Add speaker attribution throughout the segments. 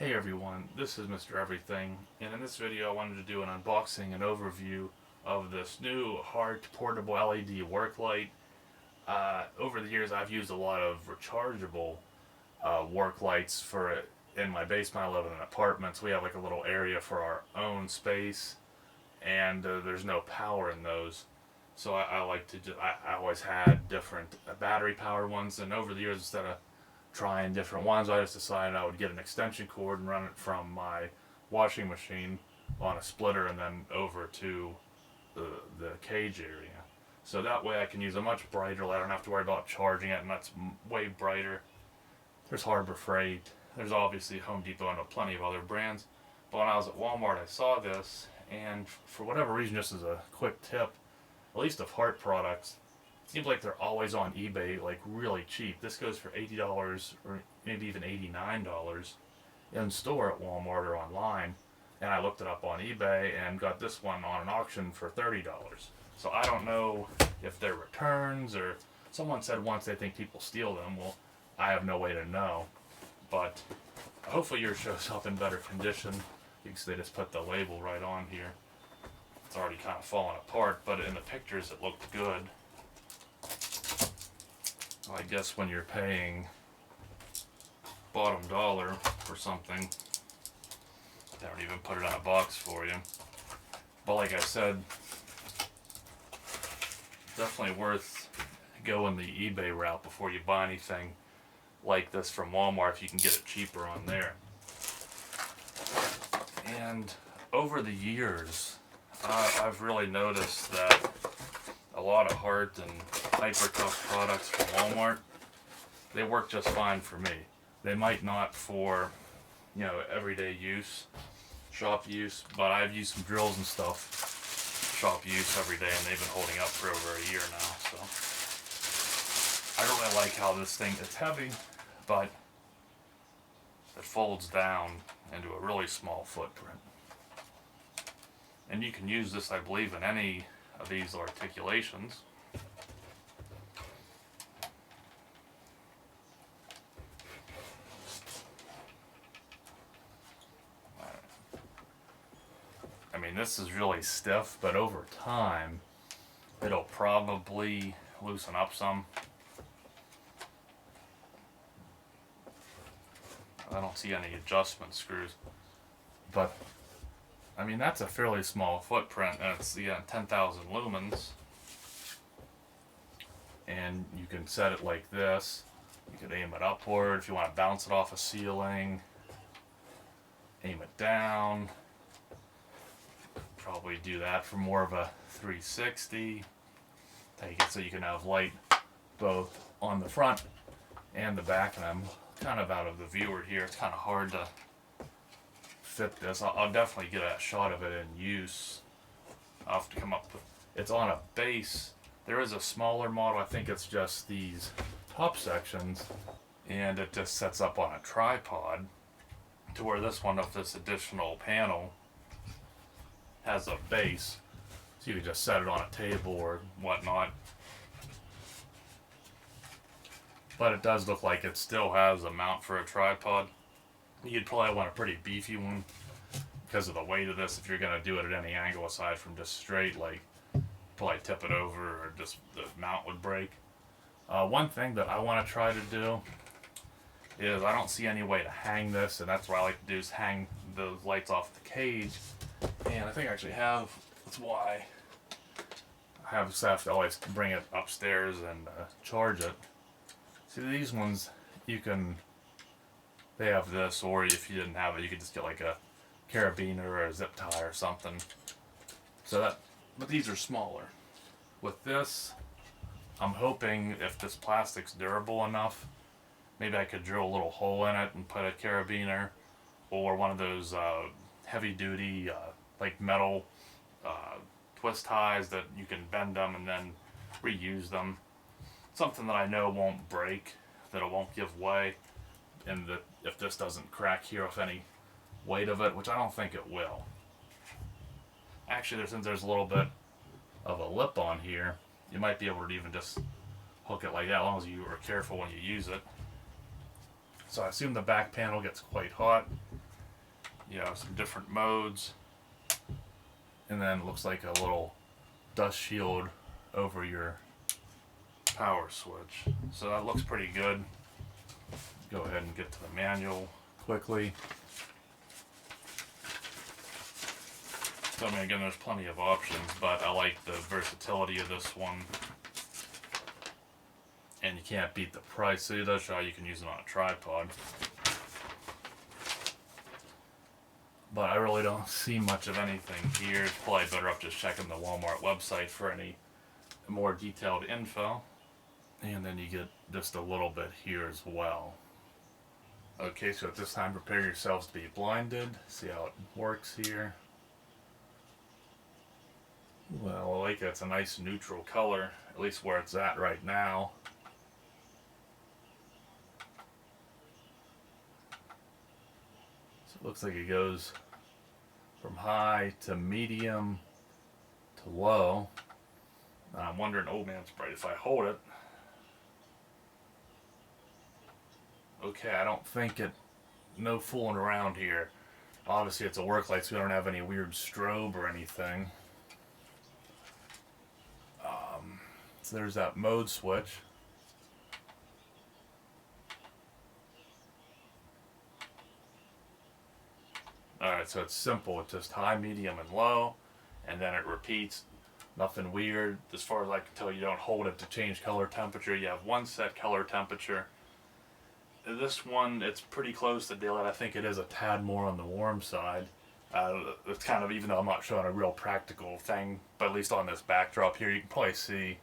Speaker 1: Hey everyone, this is Mr. Everything, and in this video I wanted to do an unboxing and overview of this new Hart portable LED work light. Over the years I've used a lot of rechargeable work lights in my basement. I live in an apartment, so we have like a little area for our own space, and there's no power in those. So I like to I always had different battery powered ones, and over the years instead of trying different ones, I just decided I would get an extension cord and run it from my washing machine on a splitter and then over to the cage area. So that way I can use a much brighter light. I don't have to worry about charging it, and that's way brighter. There's Harbor Freight. There's obviously Home Depot and plenty of other brands. But when I was at Walmart, I saw this, and for whatever reason, just as a quick tip, at least of Hart products, seems like they're always on eBay, like really cheap. This goes for $80 or maybe even $89 in store at Walmart or online. And I looked it up on eBay and got this one on an auction for $30. So I don't know if they're returns, or someone said once they think people steal them. Well, I have no way to know. But hopefully yours shows up in better condition, because they just put the label right on here. It's already kind of fallen apart, but in the pictures it looked good. I guess when you're paying bottom dollar for something, they don't even put it in a box for you. But like I said, definitely worth going the eBay route before you buy anything like this from Walmart if you can get it cheaper on there. And over the years, I've really noticed that a lot of Hart and Hyper Tough products from Walmart, they work just fine for me. They might not for, everyday use, shop use, but I've used some drills and stuff, shop use every day, and they've been holding up for over a year now. So I really like how this thing is heavy, but it folds down into a really small footprint. And you can use this, I believe, in any of these articulations. I mean, this is really stiff, but over time it'll probably loosen up some. I don't see any adjustment screws, but I mean, that's a fairly small footprint, and it's 10,000 lumens, and you can set it like this. You could aim it upward if you want to bounce it off a ceiling, aim it down, probably do that for more of a 360, take it so you can have light both on the front and the back. And I'm kind of out of the viewer here, it's kind of hard to fit this. I'll definitely get a shot of it in use. I'll have to come up with, it's on a base. There is a smaller model, I think it's just these top sections, and it just sets up on a tripod, to where this one with this additional panel has a base, so you can just set it on a table or whatnot. But it does look like it still has a mount for a tripod. You'd probably want a pretty beefy one because of the weight of this if you're going to do it at any angle aside from just straight, like probably tip it over or just the mount would break. One thing that I want to try to do is, I don't see any way to hang this, and that's what I like to do, is hang the lights off the cage. And I think I actually have, that's why I have to always bring it upstairs and charge it. See, these ones, they have this, or if you didn't have it, you could just get like a carabiner or a zip tie or something. But these are smaller. With this, I'm hoping if this plastic's durable enough, maybe I could drill a little hole in it and put a carabiner or one of those heavy duty like metal twist ties that you can bend them and then reuse them. Something that I know won't break, that it won't give way, and that if this doesn't crack here off any weight of it, which I don't think it will. Actually, since there's a little bit of a lip on here, you might be able to even just hook it like that, as long as you are careful when you use it. So I assume the back panel gets quite hot. you have some different modes, and then it looks like a little dust shield over your power switch. So that looks pretty good. Go ahead and get to the manual quickly. So I mean, again, there's plenty of options, but I like the versatility of this one. And you can't beat the price, so it does show you can use it on a tripod. But I really don't see much of anything here. It's probably better off just checking the Walmart website for any more detailed info. And then you get just a little bit here as well. Okay, so at this time, prepare yourselves to be blinded. See how it works here. Well, I like it's a nice neutral color, at least where it's at right now. So it looks like it goes from high to medium to low. And I'm wondering, oh man, it's bright. If I hold it, okay, I don't think it, no fooling around here. Obviously it's a work light, so we don't have any weird strobe or anything. So there's that mode switch. Alright, so it's simple. It's just high, medium, and low, and then it repeats. Nothing weird. As far as I can tell, you don't hold it to change color temperature. You have one set color temperature. This one, it's pretty close to daylight. I think it is a tad more on the warm side. It's kind of, even though I'm not showing a real practical thing, but at least on this backdrop here, you can probably see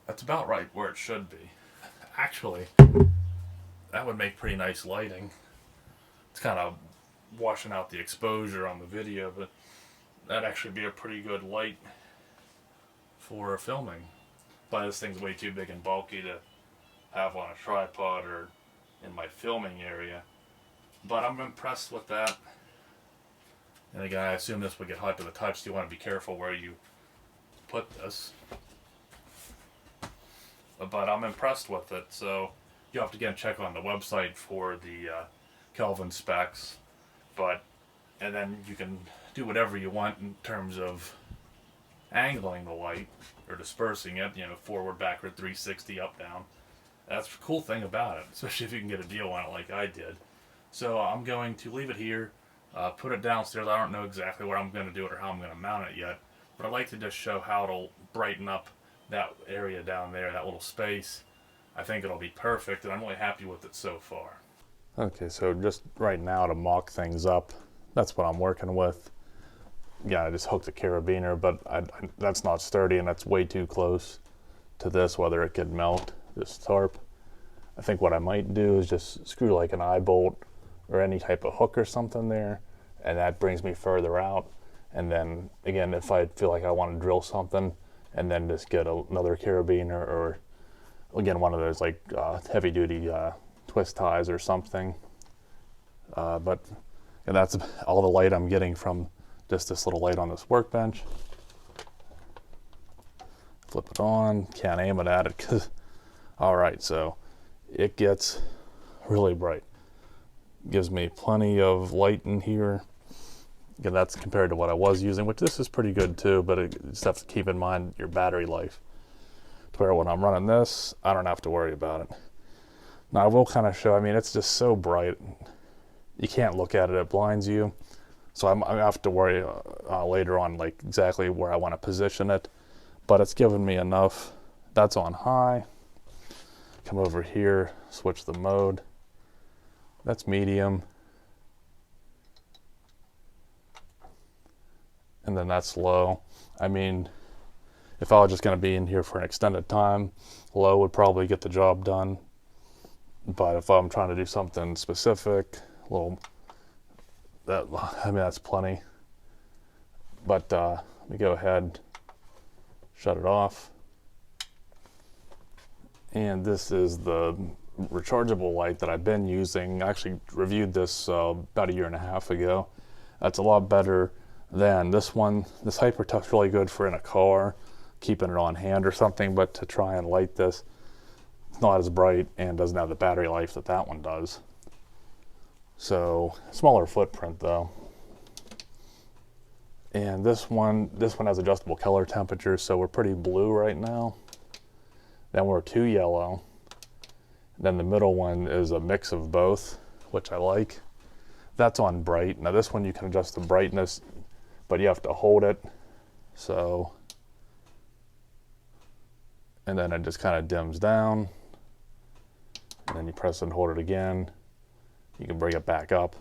Speaker 1: that's about right where it should be. Actually, that would make pretty nice lighting. It's kind of washing out the exposure on the video, but that'd actually be a pretty good light for filming. But this thing's way too big and bulky to have on a tripod or in my filming area. But I'm impressed with that. And again, I assume this would get hot to the touch, so you want to be careful where you put this. But I'm impressed with it, so you have to again check on the website for the Kelvin specs. And then you can do whatever you want in terms of angling the light or dispersing it, you know, forward, backward, 360, up, down. That's the cool thing about it, especially if you can get a deal on it like I did. So I'm going to leave it here, put it downstairs. I don't know exactly what I'm going to do it or how I'm going to mount it yet, but I'd like to just show how it'll brighten up that area down there, that little space. I think it'll be perfect, and I'm really happy with it so far. Okay, so just right now to mock things up, that's what I'm working with. Yeah, I just hooked a carabiner, but that's not sturdy, and that's way too close to this, whether it could melt this tarp. I think what I might do is just screw like an eye bolt or any type of hook or something there, and that brings me further out. And then again, if I feel like I want to drill something, and then just get another carabiner, or again one of those like heavy duty twist ties or something. But and that's all the light I'm getting from just this little light on this workbench. Flip it on, can't aim it at it because, all right, so it gets really bright. Gives me plenty of light in here. Again, that's compared to what I was using, which this is pretty good too, but you just have to keep in mind your battery life. To where when I'm running this, I don't have to worry about it. Now I will kind of show, I mean, it's just so bright. You can't look at it, it blinds you. So I have to worry later on like exactly where I want to position it. But it's given me enough. That's on high. Come over here, switch the mode. That's medium. And then that's low. I mean, if I was just going to be in here for an extended time, low would probably get the job done. But if I'm trying to do something specific, that's plenty. But let me go ahead, shut it off. And this is the rechargeable light that I've been using. I actually reviewed this about a year and a half ago. That's a lot better than this one. This HyperTough's really good for in a car, keeping it on hand or something, but to try and light this, it's not as bright and doesn't have the battery life that that one does.
Speaker 2: So smaller footprint though. And this one has adjustable color temperature, so we're pretty blue right now. Then we're too yellow. Then the middle one is a mix of both, which I like. That's on bright. Now this one you can adjust the brightness, but you have to hold it. So, and then it just kind of dims down. And then you press and hold it again. You can bring it back up.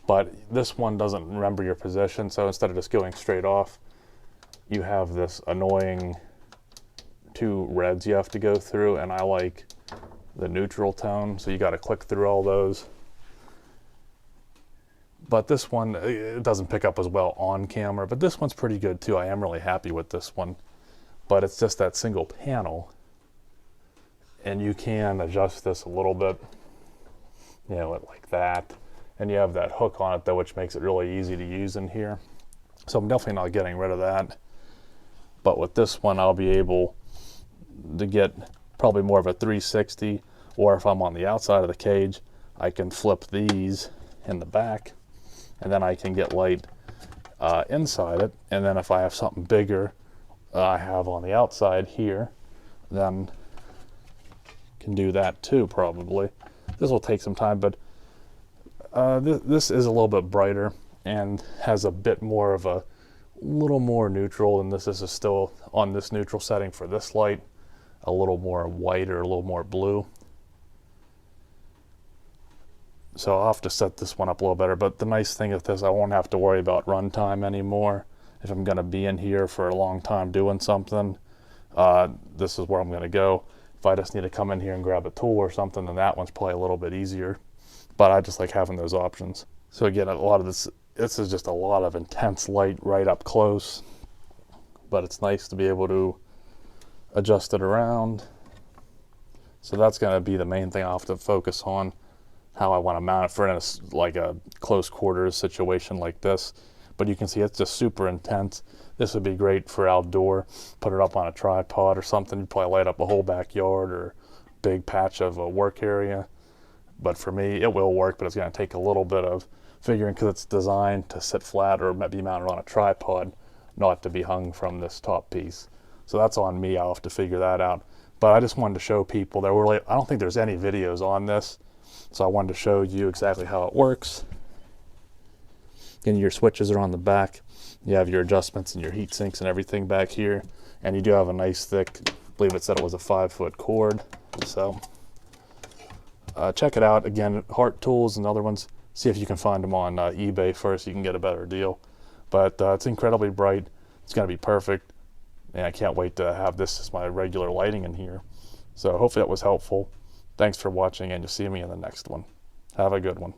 Speaker 2: But this one doesn't remember your position, so instead of just going straight off, you have this annoying 2 reds you have to go through, and I like the neutral tone, so you got to click through all those. But this one, it doesn't pick up as well on camera, but this one's pretty good too. I am really happy with this one, but it's just that single panel, and you can adjust this a little bit, you know, like that. And you have that hook on it though, which makes it really easy to use in here. So I'm definitely not getting rid of that. But with this one, I'll be able to get probably more of a 360, or if I'm on the outside of the cage, I can flip these in the back, and then I can get light inside it. And then if I have something bigger I have on the outside here, then can do that too probably. This will take some time, but this is a little bit brighter and has a bit more of a little more neutral, and this is still on this neutral setting for this light, a little more white or a little more blue. So I'll have to set this one up a little better, but the nice thing with this, I won't have to worry about runtime anymore. If I'm going to be in here for a long time doing something, this is where I'm going to go. If I just need to come in here and grab a tool or something, then that one's probably a little bit easier. But I just like having those options. So again, a lot of this is just a lot of intense light right up close, but it's nice to be able to adjust it around. So that's going to be the main thing I'll have to focus on, how I want to mount it for like a close quarters situation like this. But you can see it's just super intense. This would be great for outdoor. Put it up on a tripod or something. You'd probably light up a whole backyard or big patch of a work area. But for me, it will work, but it's going to take a little bit of figuring, because it's designed to sit flat or be mounted on a tripod, not to be hung from this top piece. So that's on me. I'll have to figure that out. But I just wanted to show people. I don't think there's any videos on this, so I wanted to show you exactly how it works. Again, your switches are on the back. You have your adjustments and your heat sinks and everything back here. And you do have a nice thick, I believe it said it was a 5-foot cord. So check it out. Again, Hart tools and other ones. See if you can find them on eBay first. You can get a better deal. But it's incredibly bright. It's going to be perfect. And I can't wait to have this as my regular lighting in here. So hopefully that was helpful. Thanks for watching, and you'll see me in the next one. Have a good one.